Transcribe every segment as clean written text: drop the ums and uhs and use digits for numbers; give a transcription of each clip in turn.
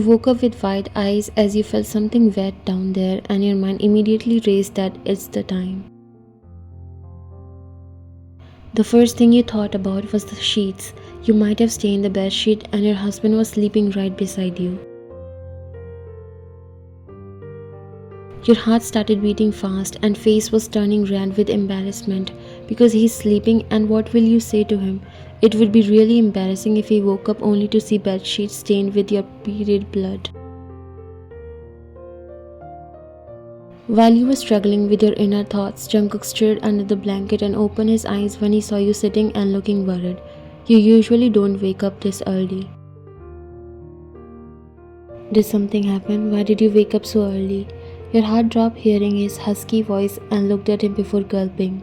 You woke up with wide eyes as you felt something wet down there, and your mind immediately raced that it's the time. The first thing you thought about was the sheets. You might have stained the bed sheet and your husband was sleeping right beside you. Your heart started beating fast and face was turning red with embarrassment because he's sleeping, and what will you say to him? It would be really embarrassing if he woke up only to see bed sheets stained with your period blood. While you were struggling with your inner thoughts, Jungkook stirred under the blanket and opened his eyes when he saw you sitting and looking worried. You usually don't wake up this early. Did something happen? Why did you wake up so early? Your heart dropped hearing his husky voice and looked at him before gulping.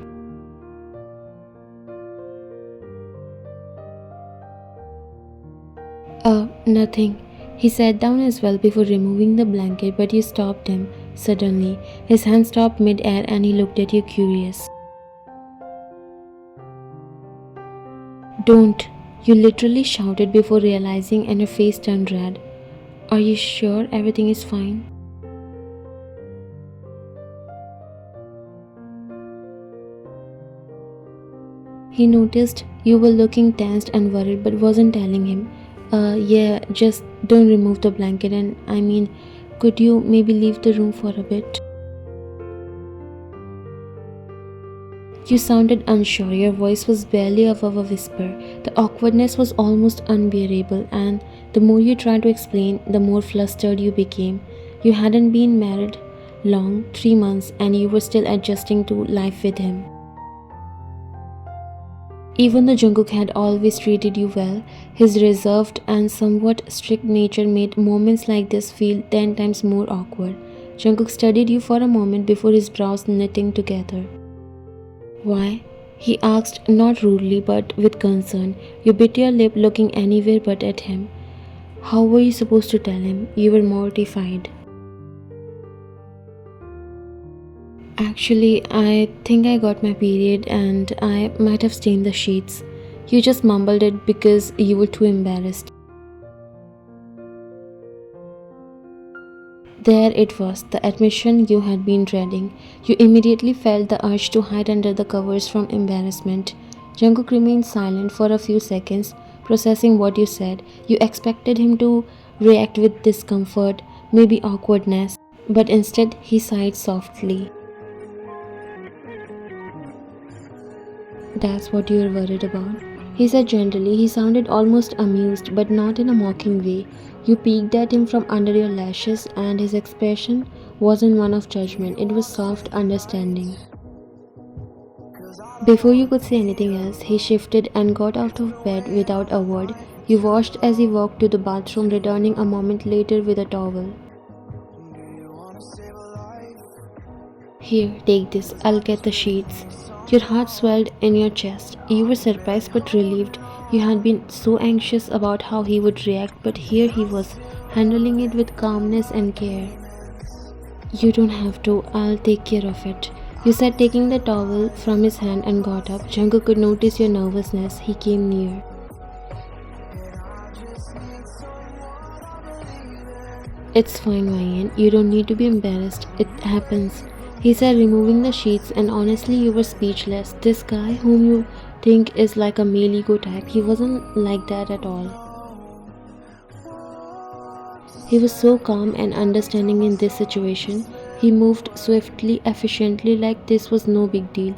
Nothing. He sat down as well before removing the blanket, but you stopped him. Suddenly, his hand stopped mid-air and he looked at you curious. Don't! You literally shouted before realizing, and your face turned red. Are you sure everything is fine? He noticed you were looking tensed and worried but wasn't telling him. Yeah, just don't remove the blanket, and could you maybe leave the room for a bit? You sounded unsure, your voice was barely above a whisper. The awkwardness was almost unbearable, and the more you tried to explain, the more flustered you became. You hadn't been married long, 3 months, and you were still adjusting to life with him. Even though Jungkook had always treated you well, his reserved and somewhat strict nature made moments like this feel 10 times more awkward. Jungkook studied you for a moment before his brows knitting together. Why? He asked, not rudely but with concern. You bit your lip, looking anywhere but at him. How were you supposed to tell him? You were mortified. Actually, I think I got my period and I might have stained the sheets. You just mumbled it because you were too embarrassed. There it was, the admission you had been dreading. You immediately felt the urge to hide under the covers from embarrassment. Jungkook remained silent for a few seconds, processing what you said. You expected him to react with discomfort, maybe awkwardness, but instead he sighed softly. That's what you were worried about? He said gently. He sounded almost amused, but not in a mocking way. You peeked at him from under your lashes, and his expression wasn't one of judgment, it was soft understanding. Before you could say anything else, he shifted and got out of bed without a word. You watched as he walked to the bathroom, returning a moment later with a towel. Here, take this, I'll get the sheets. Your heart swelled in your chest. You were surprised but relieved. You had been so anxious about how he would react, but here he was, handling it with calmness and care. You don't have to, I'll take care of it. You said, taking the towel from his hand, and got up. Jungkook could notice your nervousness. He came near. It's fine, Ryan. You don't need to be embarrassed. It happens, he said, removing the sheets, and honestly you were speechless. This guy, whom you think is like a male ego type, he wasn't like that at all. He was so calm and understanding in this situation. He moved swiftly, efficiently, like this was no big deal,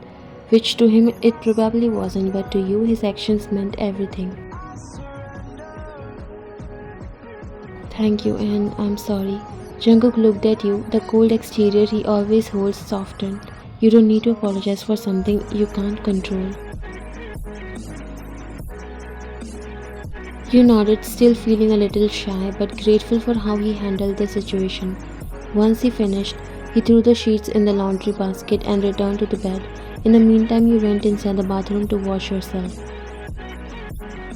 which to him it probably wasn't, but to you his actions meant everything. Thank you, and I'm sorry. Jungkook looked at you. The cold exterior he always holds softened. You don't need to apologize for something you can't control. You nodded, still feeling a little shy, but grateful for how he handled the situation. Once he finished, he threw the sheets in the laundry basket and returned to the bed. In the meantime, you went inside the bathroom to wash yourself.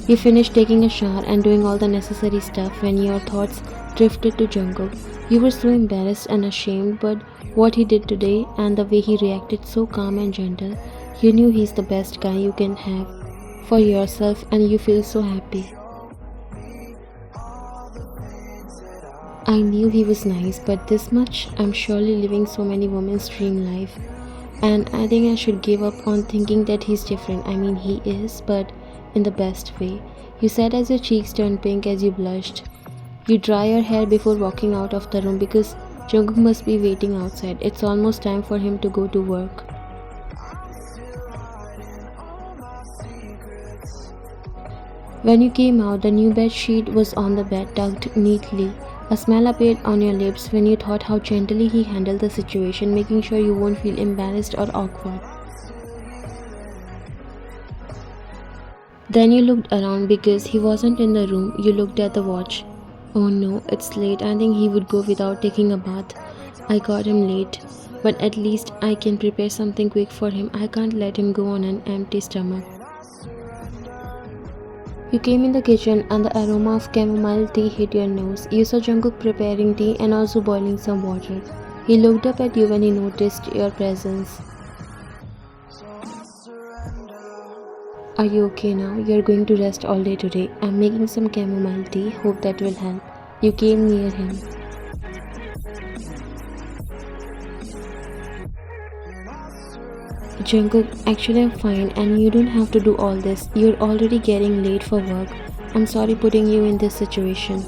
You finished taking a shower and doing all the necessary stuff when your thoughts drifted to Jungkook. You were so embarrassed and ashamed, but what he did today and the way he reacted, so calm and gentle, you knew he's the best guy you can have for yourself, and you feel so happy. I knew he was nice, but this much, I'm surely living so many women's dream life. And I think I should give up on thinking that he's different. I mean, he is, but in the best way. You said as your cheeks turned pink as you blushed. You dry your hair before walking out of the room because Jungkook must be waiting outside. It's almost time for him to go to work. When you came out, the new bed sheet was on the bed, tucked neatly. A smile appeared on your lips when you thought how gently he handled the situation, making sure you won't feel embarrassed or awkward. Then you looked around because he wasn't in the room. You looked at the watch. Oh no, it's late. I think he would go without taking a bath. I got him late, but at least I can prepare something quick for him. I can't let him go on an empty stomach. You came in the kitchen and the aroma of chamomile tea hit your nose. You saw Jungkook preparing tea and also boiling some water. He looked up at you when he noticed your presence. Are you okay now? You're going to rest all day today. I'm making some chamomile tea. Hope that will help. You came near him. Jungkook, actually I'm fine and you don't have to do all this. You're already getting late for work. I'm sorry putting you in this situation.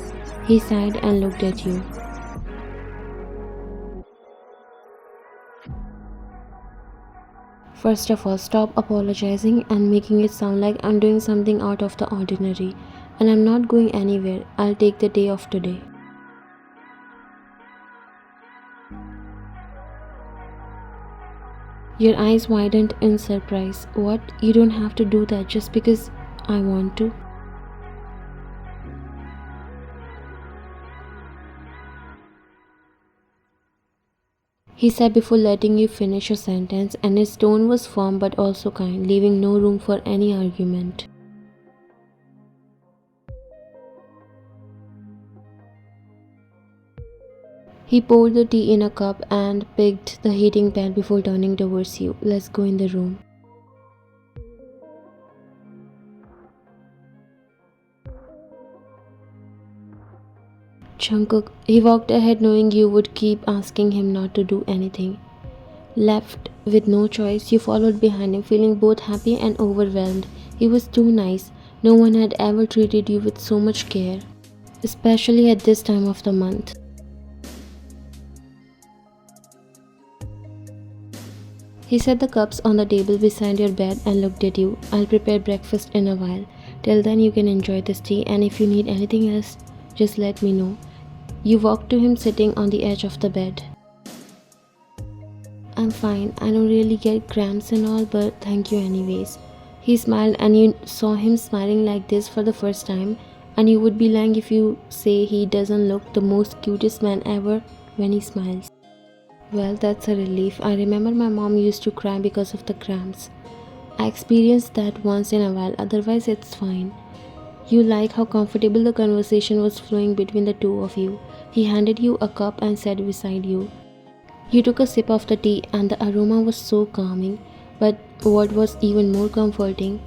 He sighed and looked at you. First of all, stop apologizing and making it sound like I'm doing something out of the ordinary. And I'm not going anywhere. I'll take the day off today. Your eyes widened in surprise. What? You don't have to do that just because I want to. He said before letting you finish your sentence, and his tone was firm but also kind, leaving no room for any argument. He poured the tea in a cup and picked the heating pad before turning towards you. Let's go in the room. Jungkook, he walked ahead knowing you would keep asking him not to do anything. Left with no choice, you followed behind him, feeling both happy and overwhelmed. He was too nice. No one had ever treated you with so much care, especially at this time of the month. He set the cups on the table beside your bed and looked at you. I'll prepare breakfast in a while. Till then you can enjoy this tea, and if you need anything else, just let me know. You walked to him sitting on the edge of the bed. I'm fine. I don't really get cramps and all, but thank you anyways. He smiled and you saw him smiling like this for the first time, and you would be lying if you say he doesn't look the most cutest man ever when he smiles. Well, that's a relief. I remember my mom used to cry because of the cramps. I experienced that once in a while, otherwise it's fine. You like how comfortable the conversation was flowing between the two of you. He handed you a cup and sat beside you. You took a sip of the tea and the aroma was so calming, but what was even more comforting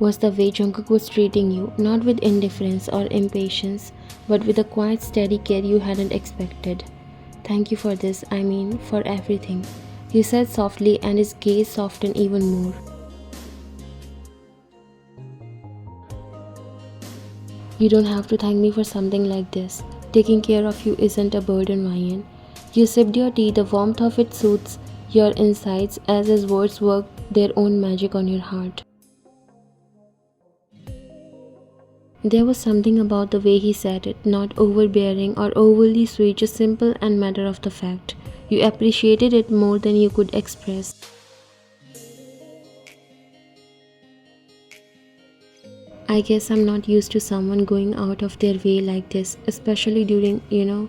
was the way Jungkook was treating you, not with indifference or impatience, but with a quiet steady care you hadn't expected. Thank you for this, I mean, for everything, he said softly, and his gaze softened even more. You don't have to thank me for something like this. Taking care of you isn't a burden, Ryan. You sipped your tea, the warmth of it soothes your insides as his words worked their own magic on your heart. There was something about the way he said it, not overbearing or overly sweet, just simple and matter of the fact. You appreciated it more than you could express. I guess I'm not used to someone going out of their way like this, especially during, you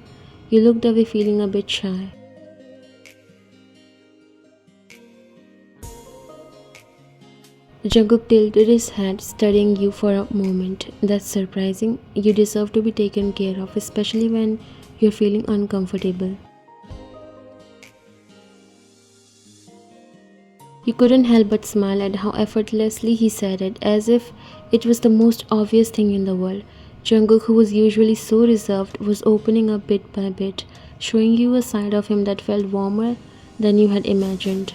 looked away feeling a bit shy. Jungkook tilted his head, studying you for a moment. That's surprising. You deserve to be taken care of, especially when you're feeling uncomfortable. You couldn't help but smile at how effortlessly he said it, as if it was the most obvious thing in the world. Jungkook, who was usually so reserved, was opening up bit by bit, showing you a side of him that felt warmer than you had imagined.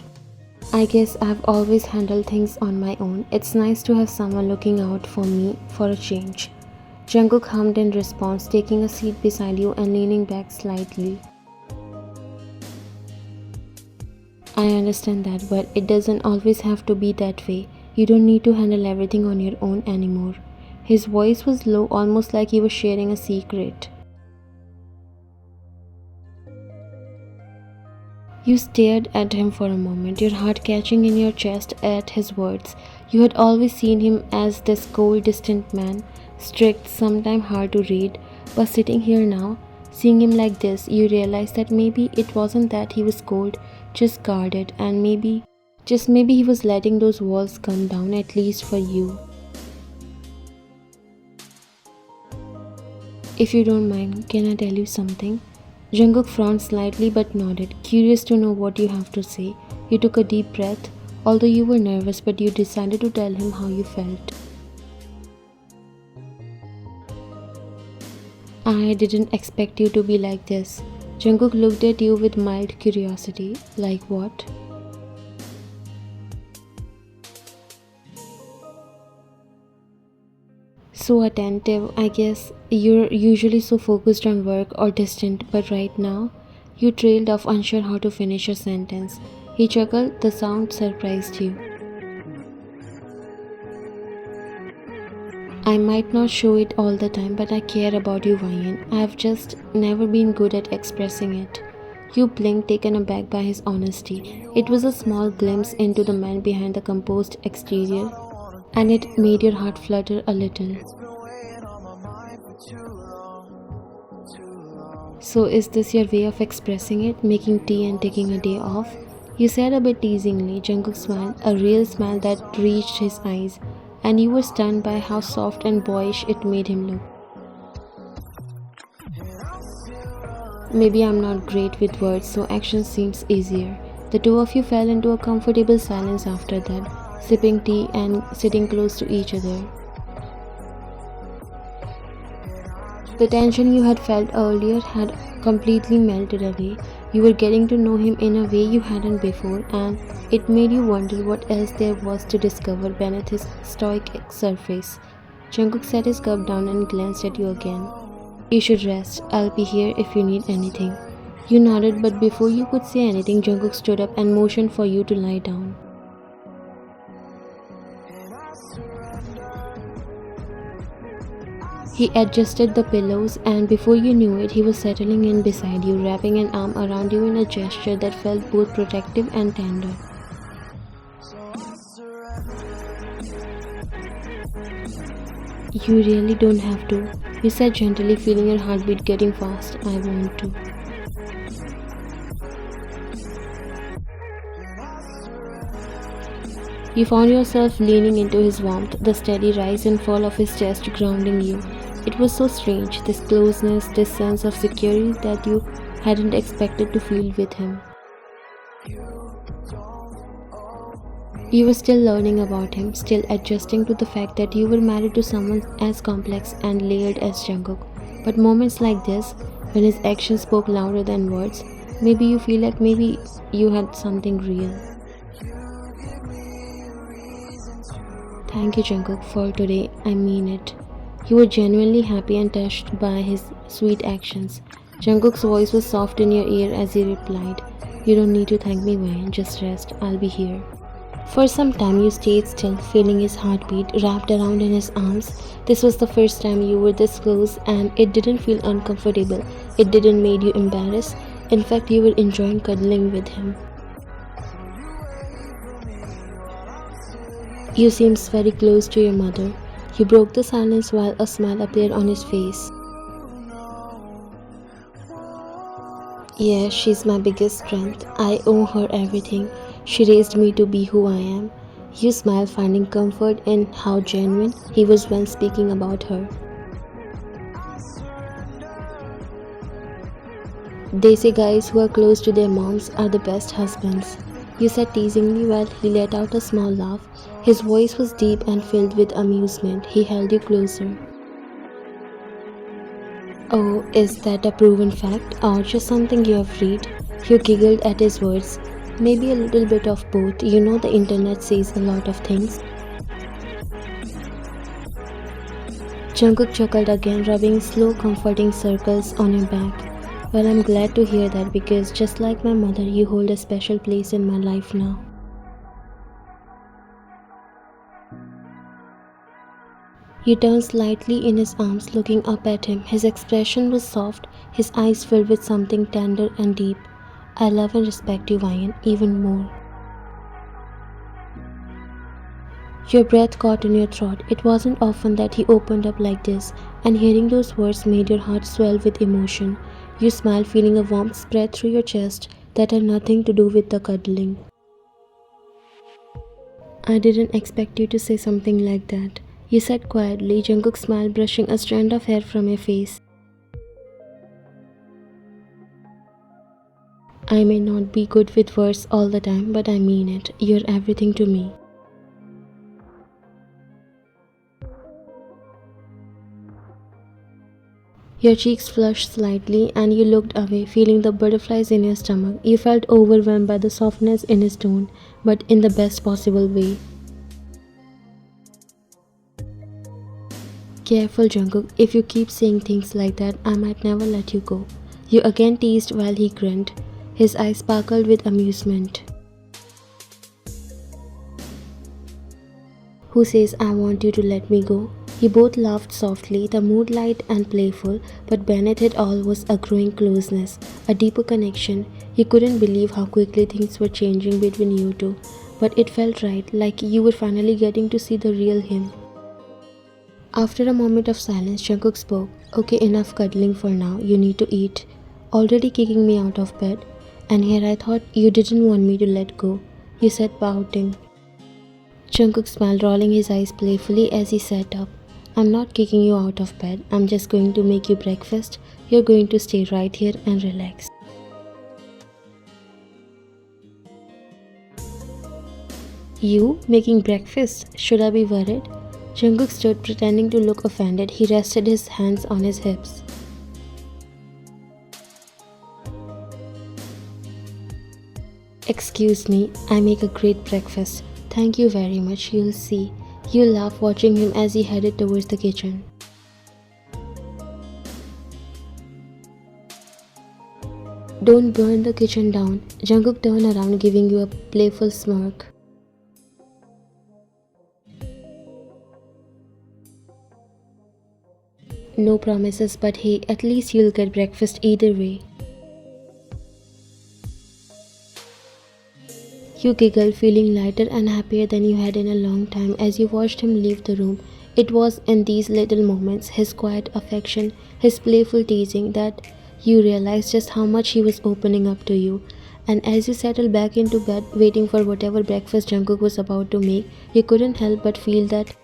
I guess I've always handled things on my own. It's nice to have someone looking out for me for a change. Jungkook hummed in response, taking a seat beside you and leaning back slightly. I understand that, but it doesn't always have to be that way. You don't need to handle everything on your own anymore. His voice was low, almost like he was sharing a secret. You stared at him for a moment, your heart catching in your chest at his words. You had always seen him as this cold, distant man, strict, sometimes hard to read, but sitting here now, seeing him like this, you realized that maybe it wasn't that he was cold, just guarded, and just maybe he was letting those walls come down, at least for you. If you don't mind, can I tell you something? Jungkook frowned slightly but nodded, curious to know what you have to say. You took a deep breath, although you were nervous, but you decided to tell him how you felt. I didn't expect you to be like this. Jungkook looked at you with mild curiosity. Like what? So attentive. I guess you're usually so focused on work or distant, but right now, you trailed off, unsure how to finish your sentence. He chuckled, the sound surprised you. I might not show it all the time, but I care about you, Ryan. I've just never been good at expressing it. You blinked, taken aback by his honesty. It was a small glimpse into the man behind the composed exterior, and it made your heart flutter a little. So, is this your way of expressing it, making tea and taking a day off? You said a bit teasingly. Jungkook smiled, a real smile that reached his eyes, and you were stunned by how soft and boyish it made him look. Maybe I'm not great with words, so action seems easier. The two of you fell into a comfortable silence after that, sipping tea and sitting close to each other. The tension you had felt earlier had completely melted away. You were getting to know him in a way you hadn't before, and it made you wonder what else there was to discover beneath his stoic surface. Jungkook set his cup down and glanced at you again. You should rest. I'll be here if you need anything. You nodded, but before you could say anything, Jungkook stood up and motioned for you to lie down. He adjusted the pillows, and before you knew it, he was settling in beside you, wrapping an arm around you in a gesture that felt both protective and tender. You really don't have to, you said gently, feeling your heartbeat getting fast. I want to. You found yourself leaning into his warmth, the steady rise and fall of his chest grounding you. It was so strange, this closeness, this sense of security that you hadn't expected to feel with him. You were still learning about him, still adjusting to the fact that you were married to someone as complex and layered as Jungkook. But moments like this, when his actions spoke louder than words, maybe you feel like maybe you had something real. Thank you, Jungkook, for today. I mean it. You were genuinely happy and touched by his sweet actions. Jungkook's voice was soft in your ear as he replied, You don't need to thank me, Wayne. Just rest. I'll be here. For some time you stayed still, feeling his heartbeat wrapped around in his arms. This was the first time you were this close, and it didn't feel uncomfortable. It didn't make you embarrassed. In fact, you were enjoying cuddling with him. You seemed very close to your mother. He broke the silence while a smile appeared on his face. Yes, she's my biggest strength. I owe her everything. She raised me to be who I am. You smiled, finding comfort in how genuine he was when speaking about her. They say guys who are close to their moms are the best husbands. You said teasingly while he let out a small laugh. His voice was deep and filled with amusement. He held you closer. Oh, is that a proven fact or just something you have read? You giggled at his words. Maybe a little bit of both. You know the internet says a lot of things. Jungkook chuckled again, rubbing slow, comforting circles on your back. Well, I'm glad to hear that because just like my mother, you hold a special place in my life now. He turned slightly in his arms, looking up at him. His expression was soft, his eyes filled with something tender and deep. I love and respect you, Ryan, even more. Your breath caught in your throat. It wasn't often that he opened up like this, and hearing those words made your heart swell with emotion. You smiled, feeling a warmth spread through your chest that had nothing to do with the cuddling. I didn't expect you to say something like that. You said quietly, Jungkook smiled, brushing a strand of hair from your face. I may not be good with words all the time, but I mean it. You're everything to me. Your cheeks flushed slightly and you looked away, feeling the butterflies in your stomach. You felt overwhelmed by the softness in his tone, but in the best possible way. Careful, Jungkook. If you keep saying things like that, I might never let you go. You again teased while he grinned. His eyes sparkled with amusement. Who says I want you to let me go? You both laughed softly, the mood light and playful, but beneath it all was a growing closeness, a deeper connection. You couldn't believe how quickly things were changing between you two, but it felt right, like you were finally getting to see the real him. After a moment of silence, Jungkook spoke. Okay, enough cuddling for now. You need to eat. Already kicking me out of bed. And here I thought you didn't want me to let go. You said pouting. Jungkook smiled, rolling his eyes playfully as he sat up. I'm not kicking you out of bed. I'm just going to make you breakfast. You're going to stay right here and relax. You making breakfast? Should I be worried? Jungkook stood pretending to look offended. He rested his hands on his hips. Excuse me, I make a great breakfast. Thank you very much, you'll see. You'll laugh watching him as he headed towards the kitchen. Don't burn the kitchen down. Jungkook turned around, giving you a playful smirk. No promises, but hey, at least you'll get breakfast either way. You giggled, feeling lighter and happier than you had in a long time as you watched him leave the room. It was in these little moments, his quiet affection, his playful teasing, that you realized just how much he was opening up to you. And as you settled back into bed, waiting for whatever breakfast Jungkook was about to make, you couldn't help but feel that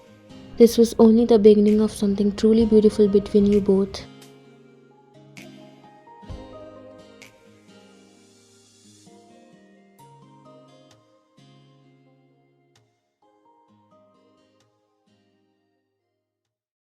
this was only the beginning of something truly beautiful between you both.